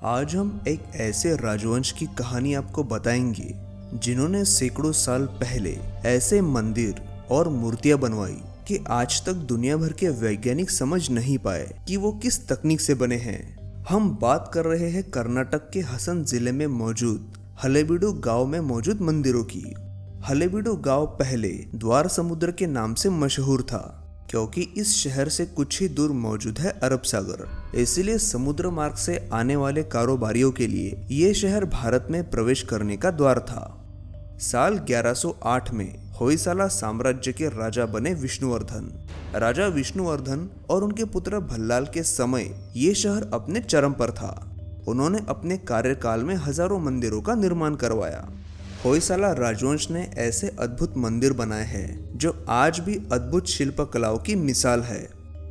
आज हम एक ऐसे राजवंश की कहानी आपको बताएंगे जिन्होंने सैकड़ों साल पहले ऐसे मंदिर और मूर्तियां बनवाई कि आज तक दुनिया भर के वैज्ञानिक समझ नहीं पाए कि वो किस तकनीक से बने हैं। हम बात कर रहे हैं कर्नाटक के हसन जिले में मौजूद हलेबीडु गांव में मौजूद मंदिरों की। हलेबीडु गांव पहले द्वार समुद्र के नाम से मशहूर था क्योंकि इस शहर से कुछ ही दूर मौजूद है अरब सागर। इसलिए समुद्र मार्ग से आने वाले कारोबारियों के लिए ये शहर भारत में प्रवेश करने का द्वार था। साल 1108 में होयसाला साम्राज्य के राजा बने विष्णुवर्धन। राजा विष्णुवर्धन और उनके पुत्र भल्लाल के समय ये शहर अपने चरम पर था। उन्होंने अपने कार्यकाल में हजारों मंदिरों का निर्माण करवाया। होयसाला राजवंश ने ऐसे अद्भुत मंदिर बनाए हैं जो आज भी अद्भुत शिल्प कलाओं की मिसाल है।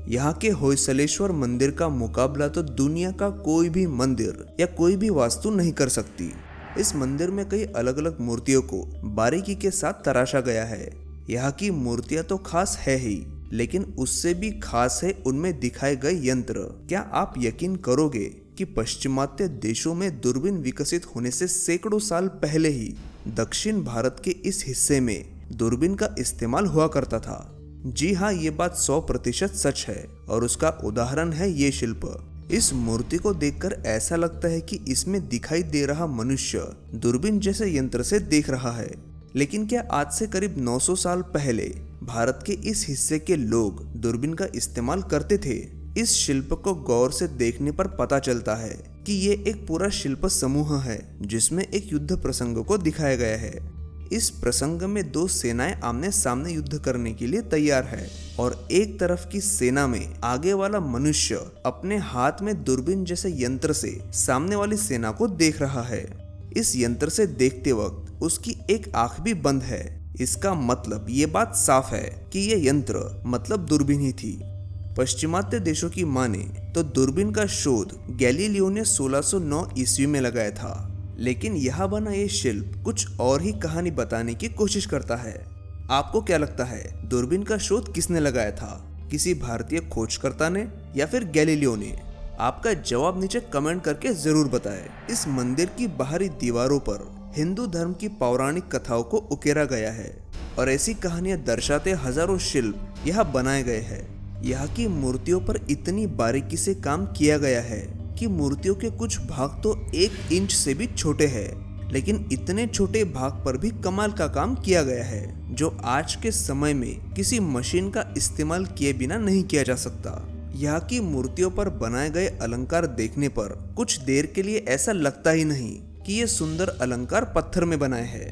यहाँ के होयसलेश्वर मंदिर का मुकाबला तो दुनिया का कोई भी मंदिर या कोई भी वास्तु नहीं कर सकती। इस मंदिर में कई अलग अलग मूर्तियों को बारीकी के साथ तराशा गया है। यहाँ की मूर्तियां तो खास है ही, लेकिन उससे भी खास है उनमें दिखाए गए यंत्र। क्या आप यकीन करोगे कि पश्चिमात्य देशों में दूरबीन विकसित होने से सैकड़ों साल पहले ही दक्षिण भारत के इस हिस्से में दूरबीन का इस्तेमाल हुआ करता था। जी हाँ, ये बात 100% सच है और उसका उदाहरण है ये शिल्प। इस मूर्ति को देखकर ऐसा लगता है कि इसमें दिखाई दे रहा मनुष्य दूरबीन जैसे यंत्र से देख रहा है। लेकिन क्या आज से करीब 900 साल पहले भारत के इस हिस्से के लोग दूरबीन का इस्तेमाल करते थे? इस शिल्प को गौर से देखने पर पता चलता है कि ये एक पूरा शिल्प समूह है जिसमें एक युद्ध प्रसंग को दिखाया गया है। इस प्रसंग में दो सेनाएं आमने सामने युद्ध करने के लिए तैयार है और एक तरफ की सेना में आगे वाला मनुष्य अपने हाथ में दूरबीन जैसे यंत्र से सामने वाली सेना को देख रहा है। इस यंत्र से देखते वक्त उसकी एक आंख भी बंद है। इसका मतलब ये बात साफ है कि ये यंत्र मतलब दूरबीन ही थी। पश्चिमात्य देशों की माने तो दूरबीन का शोध गैलीलियो ने 1609 ईस्वी में लगाया था। लेकिन यहाँ बना ये शिल्प कुछ और ही कहानी बताने की कोशिश करता है। आपको क्या लगता है, दूरबीन का शोध किसने लगाया था? किसी भारतीय खोजकर्ता ने या फिर गैलीलियो ने? आपका जवाब नीचे कमेंट करके जरूर बताएं। इस मंदिर की बाहरी दीवारों पर हिंदू धर्म की पौराणिक कथाओं को उकेरा गया है और ऐसी कहानियां दर्शाते हजारों शिल्प यहाँ बनाए गए हैं। यहाँ की मूर्तियों पर इतनी बारीकी से काम किया गया है कि मूर्तियों के कुछ भाग तो 1 इंच से भी छोटे हैं, लेकिन इतने छोटे भाग पर भी कमाल का काम किया गया है जो आज के समय में किसी मशीन का इस्तेमाल किए बिना नहीं किया जा सकता। यहाँ की मूर्तियों पर बनाए गए अलंकार देखने पर कुछ देर के लिए ऐसा लगता ही नहीं कि ये सुंदर अलंकार पत्थर में बनाए हैं।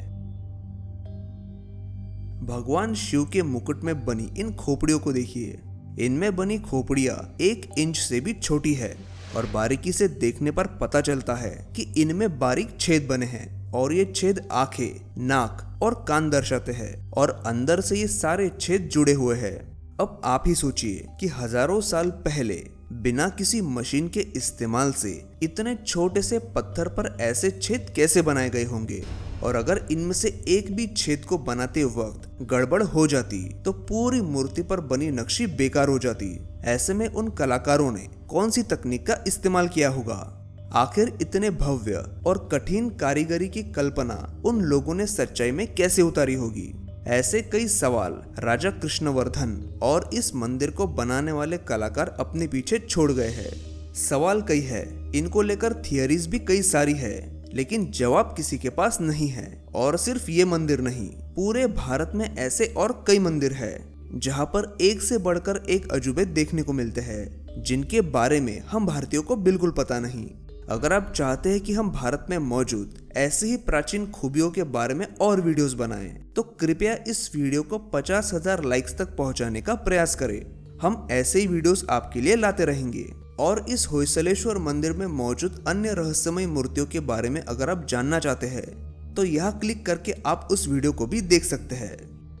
भगवान शिव के मुकुट में बनी इन खोपड़ियों को देखिए। इनमें बनी खोपड़ियां 1 इंच से भी छोटी है और बारीकी से देखने पर पता चलता है कि इनमें बारीक छेद बने हैं और ये छेद आंखें, नाक और कान दर्शाते हैं और अंदर से ये सारे छेद जुड़े हुए हैं। अब आप ही सोचिए कि हजारों साल पहले बिना किसी मशीन के इस्तेमाल से इतने छोटे से पत्थर पर ऐसे छेद कैसे बनाए गए होंगे, और अगर इनमें से एक भी छेद को बनाते वक्त गड़बड़ हो जाती तो पूरी मूर्ति पर बनी नक्शी बेकार हो जाती। ऐसे में उन कलाकारों ने कौन सी तकनीक का इस्तेमाल किया होगा? आखिर इतने भव्य और कठिन कारीगरी की कल्पना उन लोगों ने सच्चाई में कैसे उतारी होगी? ऐसे कई सवाल राजा कृष्णवर्धन और इस मंदिर को बनाने वाले कलाकार अपने पीछे छोड़ गए हैं। सवाल कई है, इनको लेकर थियरीज भी कई सारी है, लेकिन जवाब किसी के पास नहीं है। और सिर्फ ये मंदिर नहीं, पूरे भारत में ऐसे और कई मंदिर हैं जहाँ पर एक से बढ़कर एक अजूबे देखने को मिलते हैं जिनके बारे में हम भारतीयों को बिल्कुल पता नहीं। अगर आप चाहते हैं कि हम भारत में मौजूद ऐसे ही प्राचीन खूबियों के बारे में और वीडियोस बनाएं, तो कृपया इस वीडियो को 50,000 लाइक्स तक पहुंचाने का प्रयास करें। हम ऐसे ही वीडियोस आपके लिए लाते रहेंगे। और इस होयसलेश्वर मंदिर में मौजूद अन्य रहस्यमय मूर्तियों के बारे में अगर आप जानना चाहते हैं तो यहाँ क्लिक करके आप उस वीडियो को भी देख सकते हैं।